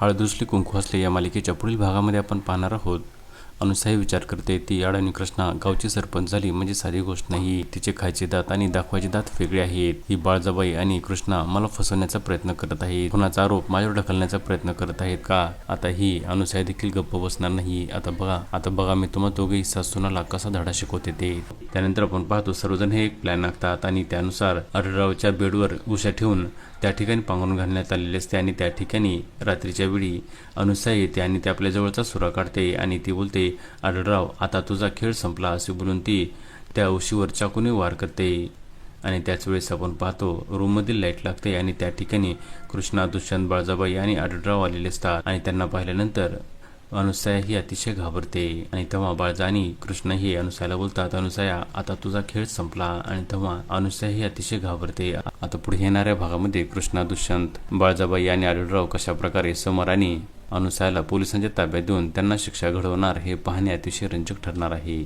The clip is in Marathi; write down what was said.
हळद उजली कुंकू हसले या मालिकेच्या पुढील भागामध्ये आपण पाहणार आहोत. अनुसाही विचार करते ती अडाणी कृष्णा गावची सरपंच झाली म्हणजे साधी गोष्ट नाही. तिचे खायचे दात आणि दाखवायचे दात वेगळे आहेत. ही बाळजाबाई आणि कृष्णा मला फसवण्याचा प्रयत्न करत आहेत. खुनाचा आरोप माझ्यावर ढकलण्याचा प्रयत्न करत आहेत का? आता ही अनुसाई देखील गप्प बसणार नाही. आता बघा मी तुम्हा दोघेही सासूनाला कसा धडा शिकवते ते. त्यानंतर आपण पाहतो सर्वजण हे एक प्लॅन आखतात आणि त्यानुसार आढळरावच्या बेडवर उशा ठेवून त्या ठिकाणी पांघरून घालण्यात आलेले असते आणि त्या ठिकाणी रात्रीच्या वेळी अनुसा येते आणि ती आपल्या जवळचा सुरा काढते आणि ती बोलते, आढळराव आता तुझा खेळ संपला असे बोलून ती त्या उशीवर चाकूने वार करते. आणि त्याच वेळेस आपण पाहतो रूममधील लाईट लागते आणि त्या ठिकाणी कृष्णा, दुष्यंत, बाळजाबाई आणि आढळराव आलेले असतात आणि त्यांना पाहिल्यानंतर अनुसया ही अतिशय घाबरते आणि तेव्हा बाळजा आणि कृष्ण ही अनुसयाला बोलतात, अनुसया आता तुझा खेळ संपला. आणि तेव्हा अनुसया ही अतिशय घाबरते. आता पुढे येणाऱ्या भागामध्ये कृष्णा, दुष्यंत, बाळजाबाई आणि आढळराव कशा प्रकारे समर आणि अनुसयाला पोलिसांच्या ताब्यात देऊन त्यांना शिक्षा घडवणार हे पाहणे अतिशय रंजक ठरणार आहे.